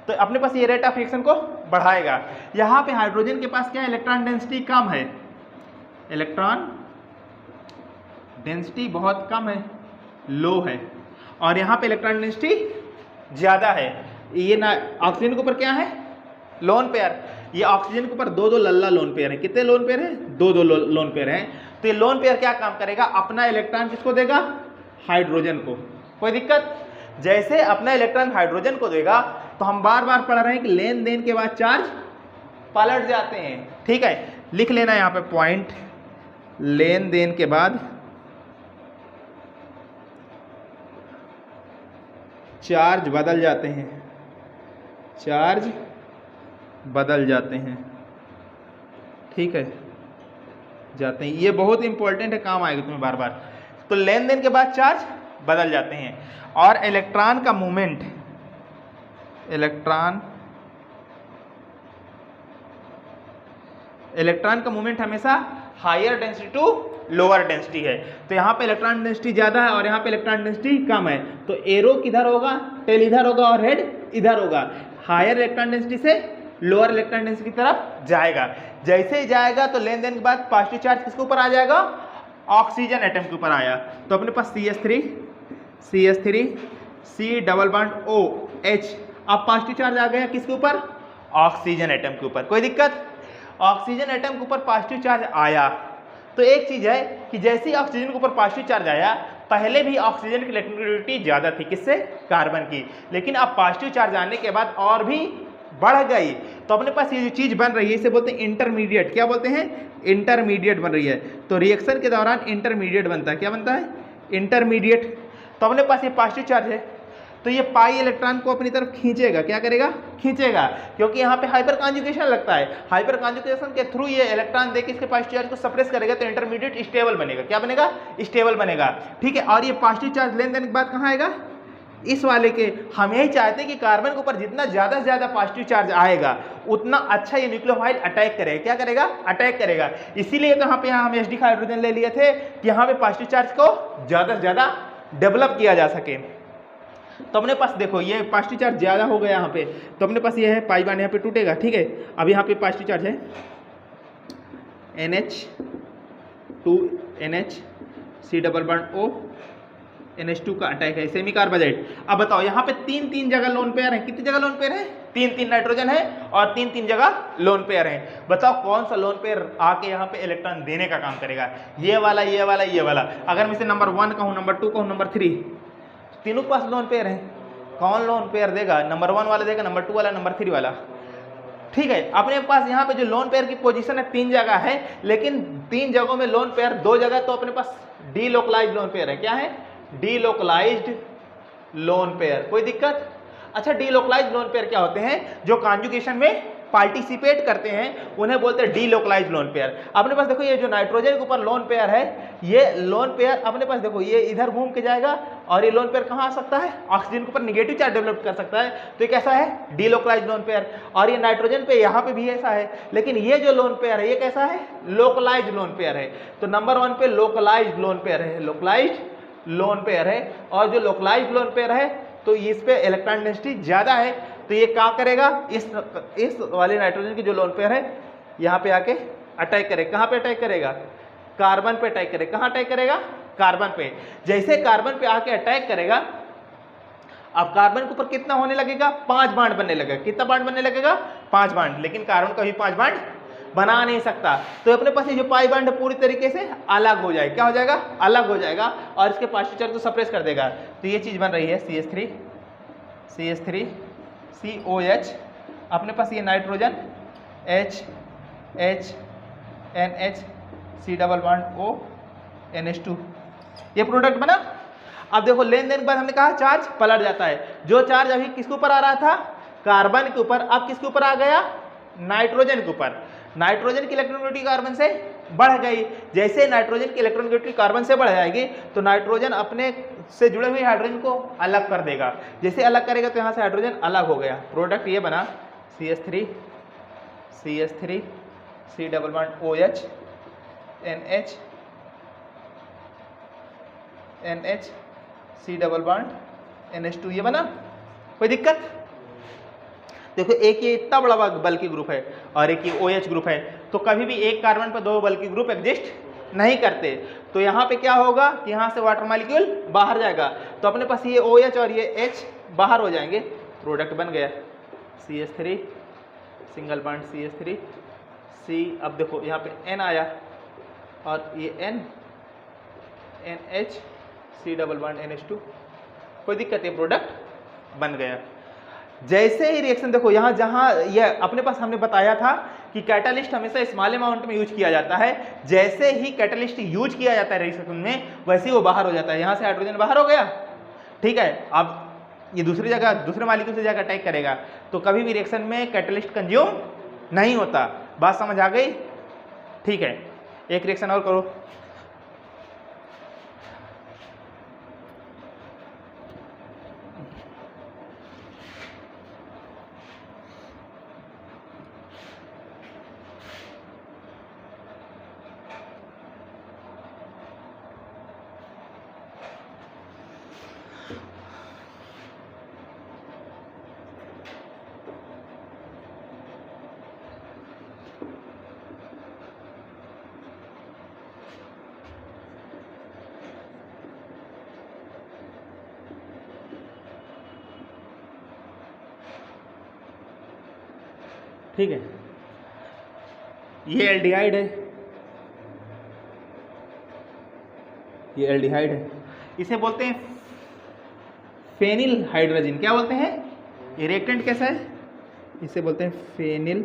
तो अपने पास ये रेट ऑफ रिएक्शन को बढ़ाएगा। यहाँ पे हाइड्रोजन के पास क्या है? इलेक्ट्रॉन डेंसिटी कम है। इलेक्ट्रॉन डेंसिटी बहुत कम है, लो है। और यहाँ पे इलेक्ट्रॉन डेंसिटी ज़्यादा है। ये ना ऑक्सीजन के ऊपर क्या है? Lone pair. ये ऑक्सीजन के ऊपर 2 लल्ला लोन पेयर है। कितने लोन पेयर हैं? 2 लोन पेयर हैं। तो ये लोन पेयर क्या काम करेगा? अपना इलेक्ट्रॉन किसको देगा? हाइड्रोजन को। कोई दिक्कत? जैसे अपना इलेक्ट्रॉन हाइड्रोजन को देगा तो हम बार बार पढ़ रहे हैं कि लेन देन के बाद चार्ज पलट जाते हैं। ठीक है, लिख लेना यहाँ पे पॉइंट, लेन देन के बाद चार्ज बदल जाते हैं, चार्ज बदल जाते हैं। ठीक है, जाते हैं, ये बहुत इंपॉर्टेंट है, काम आएगा तुम्हें बार बार। तो लेन देन के बाद चार्ज बदल जाते हैं और इलेक्ट्रॉन का मूवमेंट, इलेक्ट्रॉन का मूवमेंट हमेशा higher density to lower density है। तो यहाँ पे इलेक्ट्रॉन डेंसिटी ज़्यादा है और यहाँ पे इलेक्ट्रॉन डेंसिटी कम है, तो एरो किधर होगा, टेल इधर होगा और हेड इधर होगा। हायर इलेक्ट्रॉन डेंसिटी से लोअर इलेक्ट्रॉन डेंसिटी की तरफ जाएगा। जैसे ही जाएगा तो लेन देन के बाद पॉजिटिव चार्ज किसके ऊपर आ जाएगा, ऑक्सीजन एटम के ऊपर आया। तो अपने पास CH3 C double bond OH, अब पॉजिटिव चार्ज आ गया किसके ऊपर, ऑक्सीजन एटम के ऊपर। कोई दिक्कत? ऑक्सीजन एटम के ऊपर पॉजिटिव चार्ज आया तो एक चीज है कि जैसे ही ऑक्सीजन के ऊपर पॉजिटिव चार्ज आया, पहले भी ऑक्सीजन की इलेक्ट्रोनेगेटिविटी ज़्यादा थी किससे, कार्बन की, लेकिन अब पॉजिटिव चार्ज आने के बाद और भी बढ़ गई। तो अपने पास ये जो चीज़ बन रही है इसे बोलते हैं इंटरमीडिएट। क्या बोलते हैं, इंटरमीडिएट बन रही है। तो रिएक्शन के दौरान इंटरमीडिएट बनता है। क्या बनता है, इंटरमीडिएट। तो अपने पास ये पॉजिटिव चार्ज है तो ये पाई इलेक्ट्रॉन को अपनी तरफ खींचेगा। क्या करेगा, खींचेगा, क्योंकि यहाँ पे हाइपर कॉन्जुगेशन लगता है। हाइपर कॉन्जुगेशन के थ्रू ये इलेक्ट्रॉन देके इसके पॉजिटिव चार्ज को सप्रेस करेगा तो इंटरमीडिएट स्टेबल बनेगा। क्या बनेगा, स्टेबल बनेगा। ठीक है, और ये पॉजिटिव चार्ज लेन देन के बाद कहाँ आएगा, इस वाले के। हम यही चाहते हैं कि कार्बन के ऊपर जितना ज़्यादा से ज़्यादा पॉजिटिव चार्ज आएगा उतना अच्छा ये न्यूक्लियोफाइल अटैक करेगा। क्या करेगा, अटैक करेगा। इसीलिए तो यहाँ पे हम एचडी हाइड्रोजन ले लिए थे कि यहाँ पे पॉजिटिव चार्ज को ज़्यादा से ज़्यादा डेवलप किया जा सके। तो अपने पास देखो ये पॉजिटिव चार्ज ज़्यादा हो गया यहाँ पे, तो अपने पास ये है पाई बॉन्ड यहाँ पे टूटेगा। ठीक है, अब यहाँ पे पॉजिटिव चार्ज है NH2NH C double bond O NH2 का अटैक है, सेमी कार्बोनेट। अब बताओ यहाँ पे तीन जगह लोन पेयर है। कितनी जगह लोन पेयर है, तीन नाइट्रोजन है और तीन जगह लोन पेयर है। बताओ कौन सा लोन पेयर आके यहाँ पे इलेक्ट्रॉन देने का काम करेगा, ये वाला, ये वाला, ये वाला। अगर मैं इसे नंबर 1 कहूँ, नंबर 2 कहूँ, नंबर 3, तीनों के पास लोन पेयर है। कौन लोन पेयर देगा, नंबर 1 वाला देगा, नंबर 2 वाला, नंबर 3 वाला। ठीक है, अपने पास यहाँ पे जो लोन पेयर की पोजीशन है 3 जगह है, लेकिन 3 जगहों में लोन पेयर 2 जगह तो अपने पास डीलोकलाइज्ड लोन पेयर है। क्या है, डीलोकलाइज्ड लोन पेयर। कोई दिक्कत? अच्छा, डीलोकलाइज्ड लोन पेयर क्या होते हैं, जो कॉन्जुगेशन में पार्टिसिपेट करते हैं उन्हें बोलते हैं डीलोकलाइज्ड लोन पेयर। अपने पास देखो ये जो नाइट्रोजन के ऊपर लोन पेयर है, ये लोन पेयर अपने पास देखो ये इधर घूम के जाएगा और ये लोन पेयर कहाँ आ सकता है, ऑक्सीजन के ऊपर निगेटिव चार्ज डेवलप कर सकता है। तो ये कैसा है, डीलोकलाइज्ड लोन पेयर। और ये नाइट्रोजन पे यहाँ पे भी ऐसा है, लेकिन ये जो लोन पेयर है ये कैसा है, लोकलाइज्ड लोन पेयर है। तो नंबर 1 पे लोकलाइज्ड लोन पेयर है, लोकलाइज्ड लोन पेयर है। और जो लोकलाइज्ड लोन पेयर है तो इस पे इलेक्ट्रॉन डेंसिटी ज़्यादा है, तो ये क्या करेगा, इस वाले नाइट्रोजन की जो लोन पेयर है यहाँ पे आके अटैक करेगा। कहाँ पे अटैक करेगा, कार्बन पे अटैक करेगा। कहाँ अटैक करेगा, कार्बन पे। जैसे कार्बन पे आके अटैक करेगा, अब कार्बन के ऊपर कितना होने लगेगा, 5 बॉन्ड बनने लगेगा। कितना बॉन्ड बनने लगेगा, 5 बॉन्ड। लेकिन कार्बन कभी 5 बॉन्ड बना नहीं सकता, तो अपने पास ये जो पाई बॉन्ड पूरी तरीके से अलग हो जाएगा। क्या हो जाएगा, अलग हो जाएगा और इसके पॉजिटिव चार्ज को सप्रेस कर देगा। तो ये चीज़ बन रही है CH3 COH। अपने पास ये nitrogen NH C double bond O NH2, ये प्रोडक्ट बना। अब देखो लेन देन के बाद हमने कहा चार्ज पलट जाता है। जो चार्ज अभी किसके ऊपर आ रहा था, कार्बन के ऊपर, अब किसके ऊपर आ गया, नाइट्रोजन के ऊपर। नाइट्रोजन की इलेक्ट्रोनेगेटिविटी कार्बन से बढ़ गई। जैसे नाइट्रोजन की इलेक्ट्रोनेगेटिविटी कार्बन से बढ़ जाएगी तो नाइट्रोजन अपने से जुड़े हुए हाइड्रोजन को अलग कर देगा। जैसे अलग करेगा तो यहाँ से हाइड्रोजन अलग हो गया। प्रोडक्ट ये बना CH3 C double bond OH NH C double bond NH2, ये बना। कोई दिक्कत? देखो एक ये इतना बड़ा बल्कि ग्रुप है और एक ये OH ग्रुप है, तो कभी भी एक कार्बन पर 2 बल्कि ग्रुप एग्जिस्ट नहीं करते। तो यहाँ पे क्या होगा कि यहाँ से वाटर मॉलिक्यूल बाहर जाएगा, तो अपने पास ये OH और ये H बाहर हो जाएंगे। प्रोडक्ट बन गया CH3 single bond CH3 C। अब देखो यहाँ पे N आया और ये NH C double bond NH2, कोई दिक्कत है, प्रोडक्ट बन गया। जैसे ही रिएक्शन देखो यहाँ, जहाँ ये अपने पास हमने बताया था कि कैटालिस्ट हमेशा स्मॉल अमाउंट में यूज किया जाता है, जैसे ही कैटालिस्ट यूज किया जाता है रिएक्शन में वैसे ही वो बाहर हो जाता है। यहाँ से हाइड्रोजन बाहर हो गया, ठीक है। अब ये दूसरी जगह दूसरे मॉलिक्यूल से जाकर अटैक करेगा, तो कभी भी रिएक्शन में कैटालिस्ट कंज्यूम नहीं होता। बात समझ आ गई, ठीक है। एक रिएक्शन और करो। ठीक है, ये एल्डिहाइड है, ये एल्डिहाइड है, इसे बोलते हैं फेनिल हाइड्रोजन। क्या बोलते हैं? ये रिएक्टेंट कैसा है? इसे बोलते हैं फेनिल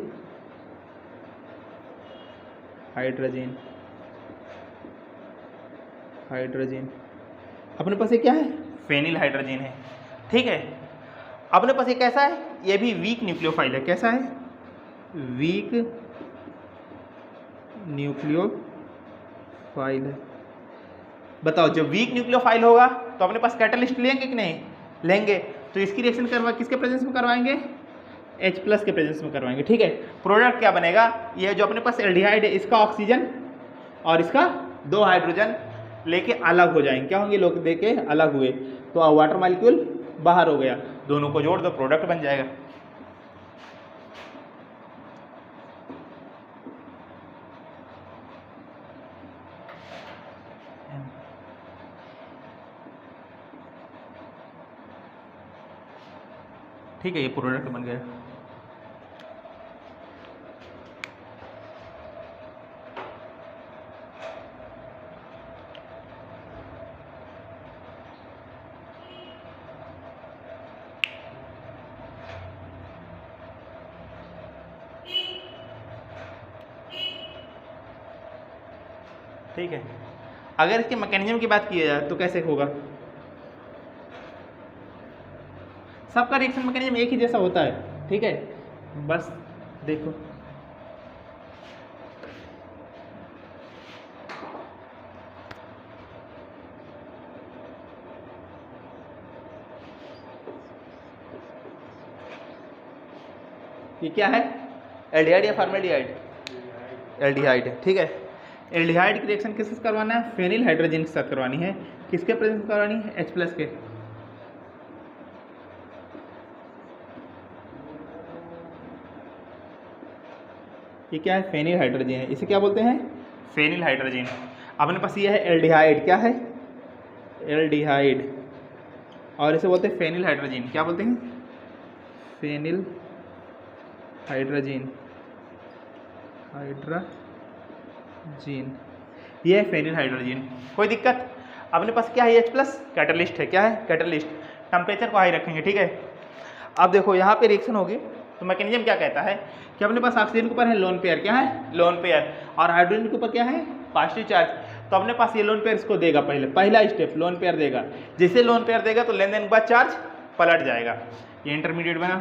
हाइड्रोजन। हाइड्रोजन अपने पास ये क्या है? फेनिल हाइड्रोजन है, ठीक है। अपने पास ये कैसा है? ये भी वीक न्यूक्लियोफाइल है। कैसा है? वीक न्यूक्लियोफाइल है। बताओ, जब वीक न्यूक्लियोफाइल होगा तो अपने पास कैटालिस्ट लेंगे कि नहीं लेंगे? तो इसकी रिएक्शन किसके प्रेजेंस में करवाएंगे? H+ के प्रेजेंस में करवाएंगे, ठीक है। प्रोडक्ट क्या बनेगा? ये जो अपने पास एल्डिहाइड है, इसका ऑक्सीजन और इसका 2 हाइड्रोजन लेके अलग हो जाएंगे। क्या होंगे? लोग देके अलग हुए, तो वाटर मॉलिक्यूल बाहर हो गया, दोनों को जोड़ दो, प्रोडक्ट बन जाएगा। ठीक है, ये प्रोडक्ट बन गया। ठीक है, अगर इसके मैकेनिज्म की बात की जाए तो कैसे होगा? सबका रिएक्शन मैकेनिज्म एक ही जैसा होता है, ठीक है। बस देखो, ये क्या है? एल्डिहाइड या फॉर्मेल्डिहाइड? एल्डिहाइड है, ठीक है। एल्डिहाइड की रिएक्शन किसके साथ करवाना है? फेनिल हाइड्रोजन के साथ करवानी है। किसके प्रेजेंस करवानी है? H+ के। ये क्या है? फेनिल हाइड्रोजन है। इसे क्या बोलते हैं? Phenyl hydrogen. अपने पास ये है एल्डिहाइड। क्या है? एल्डिहाइड। और इसे बोलते हैं फेनिल हाइड्रोजन। क्या बोलते हैं? Phenyl hydrogen. हाइड्रोजन, ये है फेनिल हाइड्रोजन। कोई दिक्कत? अपने पास क्या है? H+, कैटलिस्ट है। क्या है? कैटलिस्ट। टेम्परेचर को हाई रखेंगे, ठीक है। अब देखो, यहाँ पे रिएक्शन होगी तो मैकेनिज्म क्या कहता है कि अपने पास ऑक्सीजन के ऊपर है लोन पेयर। क्या है? Lone pair. और हाइड्रोजन के ऊपर क्या है? Positive charge. तो अपने पास ये लोन पेयर इसको देगा, पहला स्टेप लोन पेयर देगा। जैसे लोन पेयर देगा तो लेन देन के बाद चार्ज पलट जाएगा। ये इंटरमीडिएट बना।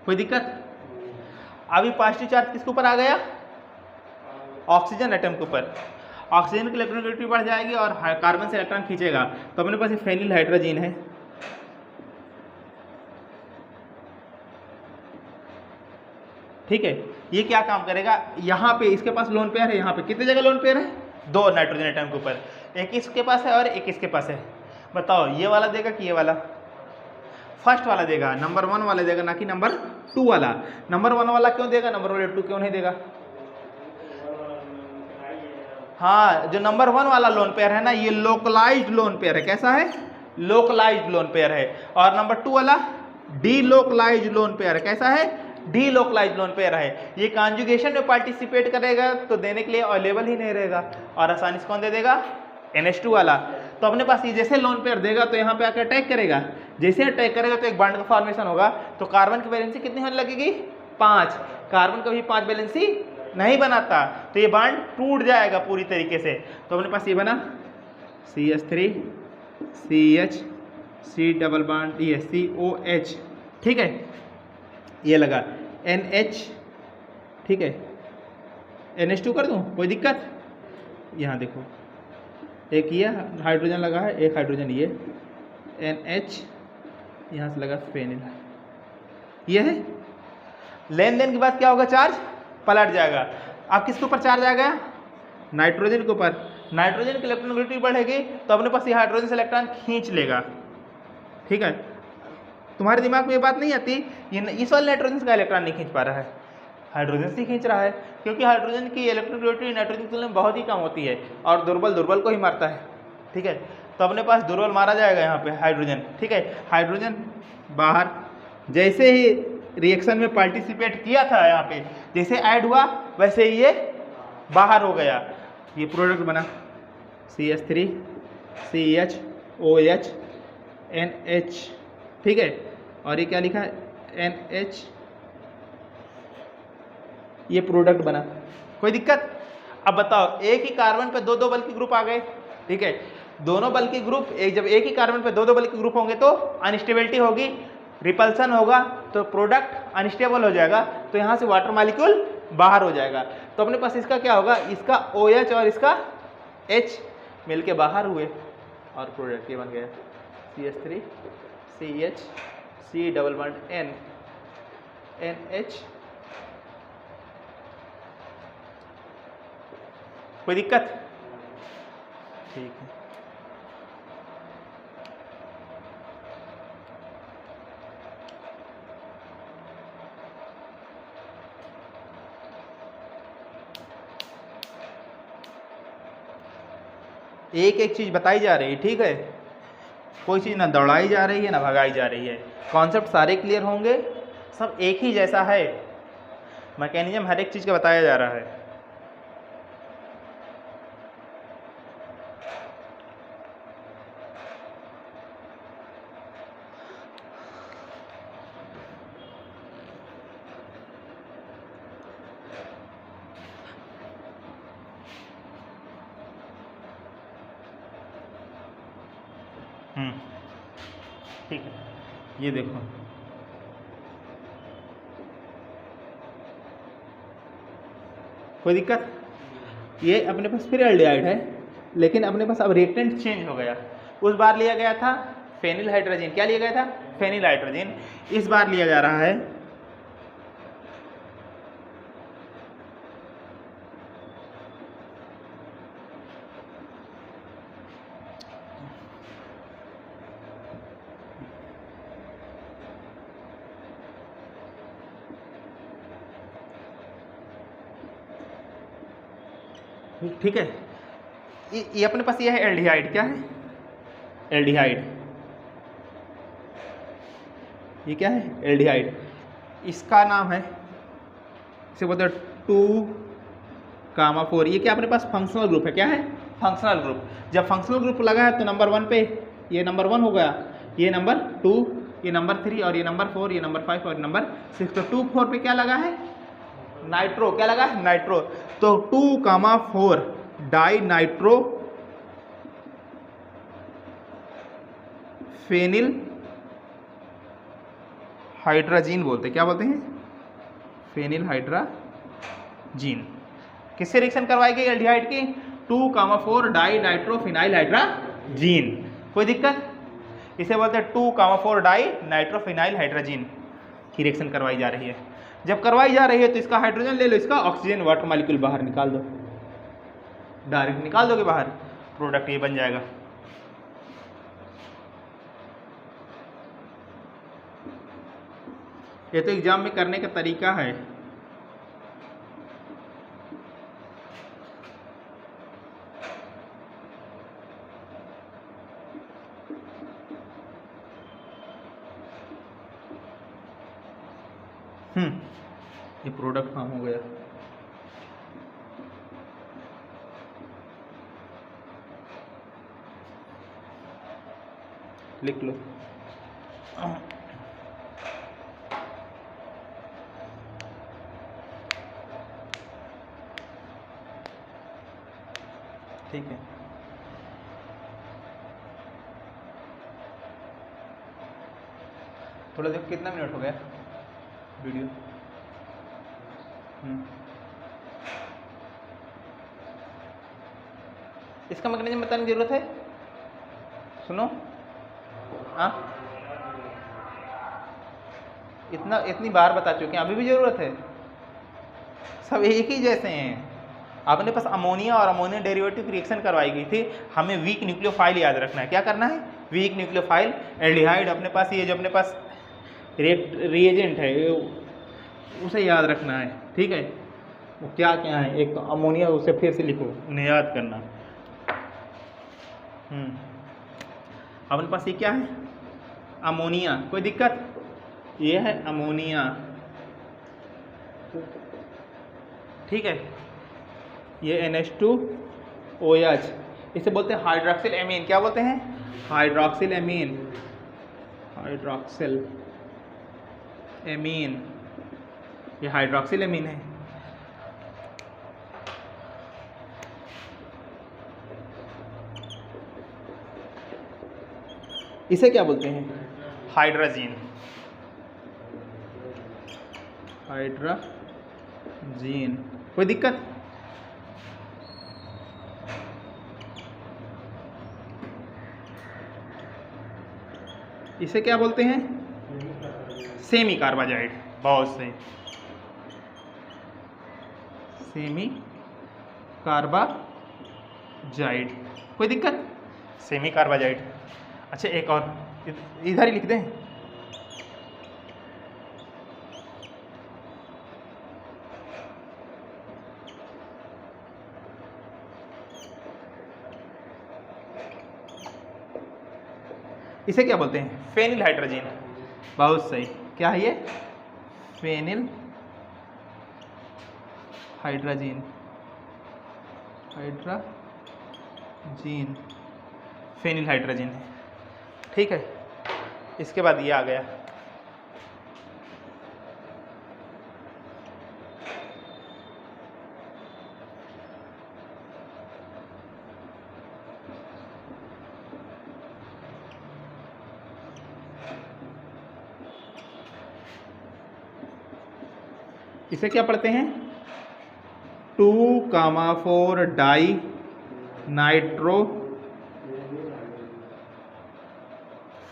कोई दिक्कत? अभी पॉजिटिव चार्ज किसके ऊपर आ गया? ऑक्सीजन एटम के ऊपर। ऑक्सीजन की इलेक्ट्रोनेगेटिविटी बढ़ जाएगी और कार्बन से इलेक्ट्रॉन खींचेगा, तो अपने पास ये फेनिल हाइड्रोजन है। ठीक है, ये क्या काम करेगा? यहाँ पे इसके पास लोन पेयर है, यहाँ पे कितने जगह लोन पेयर है? 2 नाइट्रोजन एटम के ऊपर। एक इसके पास है और एक इसके पास है। बताओ, ये वाला देगा कि ये वाला? फर्स्ट वाला देगा, नंबर 1 वाला देगा, ना कि नंबर 2 वाला। नंबर 1 वाला क्यों देगा? नंबर 2 क्यों नहीं देगा? हाँ, जो नंबर 1 वाला लोन पेयर है ना, ये लोकलाइज्ड लोन पेयर है। कैसा है? लोकलाइज्ड लोन पेयर है। और नंबर 2 वाला डीलोकलाइज्ड लोन पेयर है। कैसा है? डी लोकलाइज लोन पेयर है, ये कॉन्जुगेशन में पार्टिसिपेट करेगा तो देने के लिए अवेलेबल ही नहीं रहेगा, और आसानी से कौन दे देगा, NH2 वाला। तो अपने पास ये जैसे लोन पेयर देगा तो यहाँ पे आकर अटैक करेगा, जैसे अटैक करेगा तो एक बॉन्ड का फॉर्मेशन होगा, तो कार्बन की वैलेंसी कितनी होने लगेगी, 5। कार्बन कभी 5 वैलेंसी नहीं बनाता, तो ये बॉन्ड टूट जाएगा पूरी तरीके से। तो अपने पास ये बना CH3 CH C double bond ये COH, ठीक है, ये लगा NH, ठीक है, NH2 कर दूं, कोई दिक्कत, यहाँ देखो एक ये हाइड्रोजन लगा है, एक हाइड्रोजन ये NH, यहाँ से लगा फेनिल, ये है। लेन देन के बाद क्या होगा, चार्ज पलट जाएगा। अब किसके ऊपर चार्ज आएगा, नाइट्रोजन के ऊपर। नाइट्रोजन की इलेक्ट्रोनेगेटिविटी बढ़ेगी तो अपने पास ये हाइड्रोजन से इलेक्ट्रॉन खींच लेगा, ठीक है। तुम्हारे दिमाग में ये बात नहीं आती, ये इस वाले नाइट्रोजन का इलेक्ट्रॉन नहीं खींच पा रहा है, हाइड्रोजन से खींच रहा है, क्योंकि हाइड्रोजन की इलेक्ट्रोनेगेटिविटी नाइट्रोजन की तुलना में बहुत ही कम होती है, और दुर्बल को ही मारता है, ठीक है। तो अपने पास दुर्बल मारा जाएगा यहाँ पे हाइड्रोजन, ठीक है। हाइड्रोजन बाहर, जैसे ही रिएक्शन में पार्टिसिपेट किया था यहाँ पे, जैसे ऐड हुआ वैसे ही ये बाहर हो गया, ये प्रोडक्ट बना CH3 CH OH NH, ठीक है, और ये क्या लिखा है NH, ये प्रोडक्ट बना, कोई दिक्कत। अब बताओ, एक ही कार्बन पे दो बल्कि ग्रुप आ गए, ठीक है, दोनों बल्कि ग्रुप, जब एक ही कार्बन पे दो बल्कि ग्रुप होंगे तो अनस्टेबिलिटी होगी, रिपल्सन होगा, तो प्रोडक्ट अनस्टेबल हो जाएगा, तो यहाँ से वाटर मॉलिक्यूल बाहर हो जाएगा। तो अपने पास इसका क्या होगा, इसका OH और इसका H मिलके बाहर हुए, और प्रोडक्ट ये बन गया CH3 CH C double bond N NH, कोई दिक्कत, ठीक है। एक एक चीज बताई जा रही है, ठीक है, कोई चीज ना दौड़ाई जा रही है ना भगाई जा रही है, कॉन्सेप्ट सारे क्लियर होंगे, सब एक ही जैसा है, मैकेनिज्म हर एक चीज का बताया जा रहा है। ठीक है, ये देखो, कोई दिक्कत, ये अपने पास फिर एल्डिहाइड है, लेकिन अपने पास अब रिएक्टेंट चेंज हो गया। उस बार लिया गया था फेनिल हाइड्रोजन, क्या लिया गया था, फेनिल हाइड्रोजन, इस बार लिया जा रहा है ठीक है, ये अपने पास ये है एल्डिहाइड, क्या है एल्डिहाइड, ये क्या है एल्डिहाइड, इसका नाम है, इसे बोलते हैं 2,4, ये क्या अपने पास फंक्शनल ग्रुप है, क्या है फंक्शनल ग्रुप। जब फंक्शनल ग्रुप लगा है तो नंबर 1 पे ये नंबर 1 हो गया, ये नंबर 2, ये नंबर 3, और ये नंबर 4, ये नंबर 5 और नंबर 6। तो 2 4 पे क्या लगा है, नाइट्रो, क्या लगा है नाइट्रो। तो 2,4 डाई नाइट्रो फेनिल हाइड्राजीन बोलते हैं, क्या बोलते हैं फेनिल हाइड्राजीन। किससे रिएक्शन करवाएगी एल्डिहाइड की, 2,4 डाई नाइट्रो फिनाइल हाइड्राजीन, कोई दिक्कत, इसे बोलते हैं 2,4 डाई नाइट्रो फिनाइल हाइड्राजीन की रिएक्शन करवाई जा रही है। जब करवाई जा रही है तो इसका हाइड्रोजन ले लो, इसका ऑक्सीजन वाटर मॉलिक्यूल बाहर निकाल दो, डायरेक्ट निकाल दोगे बाहर, प्रोडक्ट ये बन जाएगा। ये तो एग्जाम में करने का तरीका है। ये प्रोडक्ट फॉर्म हो गया। लिख लो। ठीक है, थोड़ा देखो कितना मिनट हो गया वीडियो। इसका मैकेनिज्म बताने की जरूरत है? सुनो, हाँ इतनी बार बता चुके हैं, अभी भी जरूरत है? सब एक ही जैसे हैं। अपने पास अमोनिया और अमोनिया डेरिवेटिव रिएक्शन करवाई गई थी, हमें वीक न्यूक्लियोफाइल याद रखना है। क्या करना है? वीक न्यूक्लियोफाइल एल्डिहाइड अपने पास, ये जो अपने पास रिएजेंट है उसे याद रखना है। ठीक है, वो क्या क्या है? एक तो अमोनिया, उसे फिर से लिखो, उन्हें याद करना। अपने पास ये क्या है? अमोनिया। कोई दिक्कत? ये है अमोनिया। ठीक है, ये NH2OH, इसे बोलते हैं हाइड्रॉक्सिल एमीन। क्या बोलते हैं? Hydroxyl amine. हाइड्रॉक्सिल एमीन, ये हाइड्रॉक्सिल एमीन है। इसे क्या बोलते हैं? हाइड्रोजीन। हाइड्रोजीन। कोई दिक्कत? इसे क्या बोलते हैं? Semi carbazide. बहुत सही, सेमी कार्बाजाइड। कोई दिक्कत? Semi carbazide. अच्छा, एक और इधर ही लिख दें। इसे क्या बोलते हैं? Phenyl hydrazine. बहुत सही। क्या है ये? Phenyl hydrazine. Hydrazine, phenyl hydrazine है। ठीक है, इसके बाद ये आ गया। इसे क्या पढ़ते हैं? 2,4 di nitro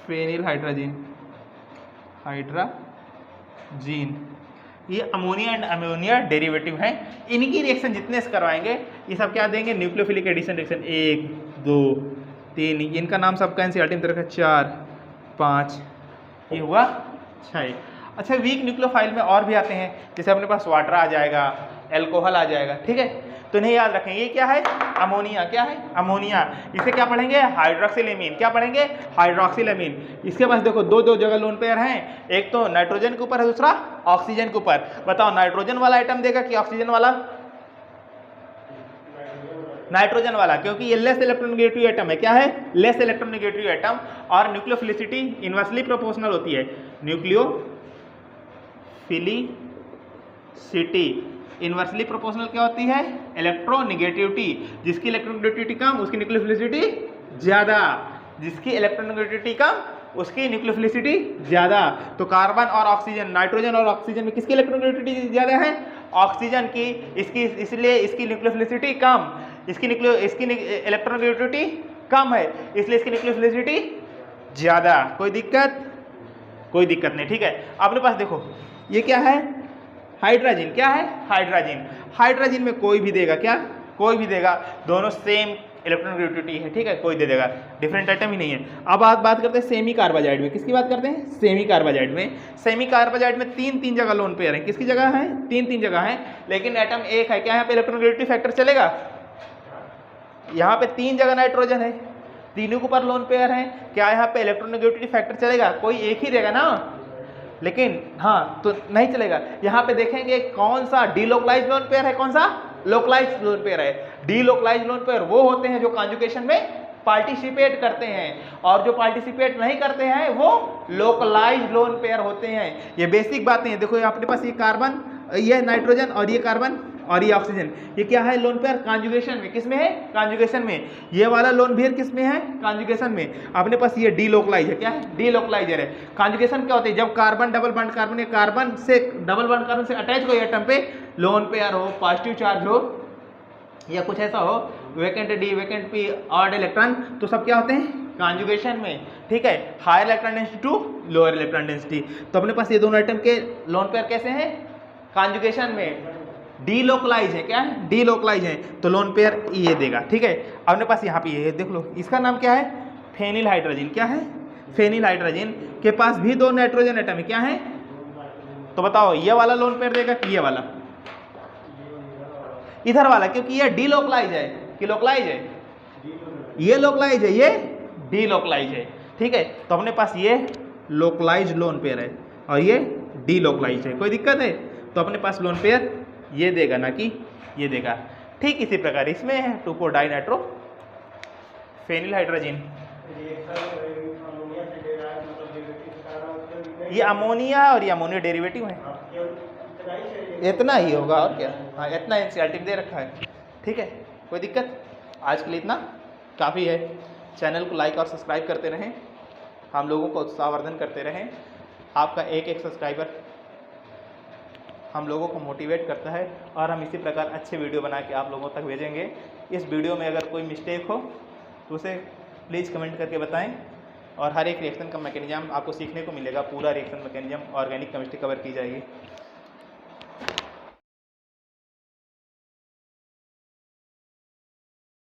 phenyl hydrazine. Hydrazine, ये अमोनिया एंड अमोनिया डेरिवेटिव हैं। इनकी रिएक्शन जितने से करवाएंगे ये सब क्या देंगे? Nucleophilic addition reaction. 1 2 3, इनका नाम सबका एनसीईआरटी में तरह का 4 5, ये हुआ 6। अच्छा, वीक न्यूक्लियोफाइल में और भी आते हैं, जैसे अपने पास वाटर आ जाएगा, एल्कोहल आ जाएगा। ठीक है, तो इन्हें याद रखें। ये क्या है? अमोनिया। क्या है? अमोनिया। इसे क्या पढ़ेंगे? Hydroxyl amine. क्या पढ़ेंगे? Hydroxyl amine. इसके पास देखो दो जगह लोन पेयर हैं, एक तो नाइट्रोजन के ऊपर है, दूसरा ऑक्सीजन के ऊपर। बताओ, नाइट्रोजन वाला आइटम देगा कि ऑक्सीजन वाला? नाइट्रोजन वाला, क्योंकि ये लेस इलेक्ट्रोनेगेटिव एटम है। क्या है? लेस इलेक्ट्रोनेगेटिव एटम, और न्यूक्लियोफिलिसिटी इनवर्सली प्रोपोर्शनल होती है। न्यूक्लियोफिलिसिटी इनवर्सली प्रोपोर्शनल क्या होती है? इलेक्ट्रोनेगेटिविटी। जिसकी इलेक्ट्रोनेगेटिविटी कम उसकी न्यूक्लियोफिलिसिटी ज्यादा, जिसकी इलेक्ट्रोनेगेटिविटी कम उसकी न्यूक्लियोफिलिसिटी ज्यादा। तो कार्बन और ऑक्सीजन, नाइट्रोजन और ऑक्सीजन में किसकी इलेक्ट्रोनेगेटिविटी ज्यादा है? ऑक्सीजन की। इसकी, इसलिए इसकी न्यूक्लियोफिलिसिटी कम, इसकी इलेक्ट्रोनेगेटिविटी कम है, इसलिए इसकी न्यूक्लियोफिलिसिटी ज्यादा। कोई दिक्कत? कोई दिक्कत नहीं। ठीक है, अपने पास देखो ये क्या है? हाइड्रोजन। क्या है? हाइड्रोजन। हाइड्रोजन में कोई भी देगा। क्या? कोई भी देगा, दोनों सेम इलेक्ट्रोनेगेटिविटी है। ठीक है, कोई दे देगा, डिफरेंट आइटम ही नहीं है। अब बात करते हैं सेमी कार्बाजाइड में। किसकी बात करते हैं? सेमी कार्बाजाइड में। सेमी कार्बाजाइड में तीन जगह लोन पेयर है। किसकी जगह है? तीन जगह है, लेकिन एटम एक है। क्या यहाँ पे इलेक्ट्रोनेगेटिविटी फैक्टर चलेगा? यहाँ पे 3 जगह नाइट्रोजन है, तीनों के ऊपर लोन पेयर है। क्या यहाँ पे इलेक्ट्रोनेगेटिविटी फैक्टर चलेगा? कोई एक ही देगा ना, लेकिन हाँ तो नहीं चलेगा। यहाँ पे देखेंगे कौन सा डीलोकलाइज लोन पेयर है, कौन सा लोकलाइज लोन पेयर है। डीलोकलाइज लोन पेयर वो होते हैं जो कॉन्जुगेशन में पार्टिसिपेट करते हैं, और जो पार्टिसिपेट नहीं करते हैं वो लोकलाइज लोन पेयर होते हैं। ये बेसिक बातें हैं। देखो अपने पास ये कार्बन, ये नाइट्रोजन और ये कार्बन और ये ऑक्सीजन, ये क्या है लोन पेयर कॉन्जुगेशन में, किस में है कॉन्जुगेशन में। ये वाला लोन पेयर किस में है कॉन्जुगेशन में। अपने पास ये डीलोकलाइज है, क्या है डीलोकलाइजर है। कॉन्जुगेशन क्या होती है, जब कार्बन डबल बॉन्ड कार्बन या कार्बन से डबल बॉन्ड कार्बन से अटैच कोई एटम पे लोन पेयर हो, पॉजिटिव चार्ज हो या कुछ ऐसा हो, vacant D vacant P odd electron, तो सब क्या होते हैं कॉन्जुगेशन में, ठीक है। Higher electron density to lower electron density. तो अपने पास ये दोनों आइटम के लोन पेयर कैसे हैं कॉन्जुगेशन में डीलोकलाइज है, क्या है डीलोकलाइज है, तो लोन पेयर ये देगा, ठीक है। अपने पास यहाँ पे ये देख लो, इसका नाम क्या है फेनिल हाइड्रोजन, क्या है फेनिल हाइड्रोजन के पास भी दो नाइट्रोजन एटम है, क्या है। तो बताओ ये वाला लोन पेयर देगा कि ये वाला, इधर वाला, क्योंकि ये डीलोकलाइज है कि लोकलाइज है, ये लोकलाइज है ये डीलोकलाइज है, ठीक है। तो अपने पास ये लोकलाइज लोन पेयर है और ये डीलोकलाइज है, कोई दिक्कत है। तो अपने पास लोन पेयर ये देगा ना कि ये देगा। ठीक इसी प्रकार इसमें है 2,4 डाइनाइट्रो फेनिल हाइड्रोजन, ये अमोनिया और ये अमोनिया डेरिवेटिव है, इतना ही होगा और क्या। हाँ इतना एनसीईआरटी में दे रखा है, ठीक है कोई दिक्कत। आज के लिए इतना काफ़ी है। चैनल को लाइक और सब्सक्राइब करते रहें, हम लोगों को उत्साहवर्धन करते रहें। आपका एक एक सब्सक्राइबर हम लोगों को मोटिवेट करता है और हम इसी प्रकार अच्छे वीडियो बना के आप लोगों तक भेजेंगे। इस वीडियो में अगर कोई मिस्टेक हो तो उसे प्लीज़ कमेंट करके बताएं, और हर एक रिएक्शन का मैकेनिज्म आपको सीखने को मिलेगा। पूरा reaction mechanism organic chemistry cover की जाएगी।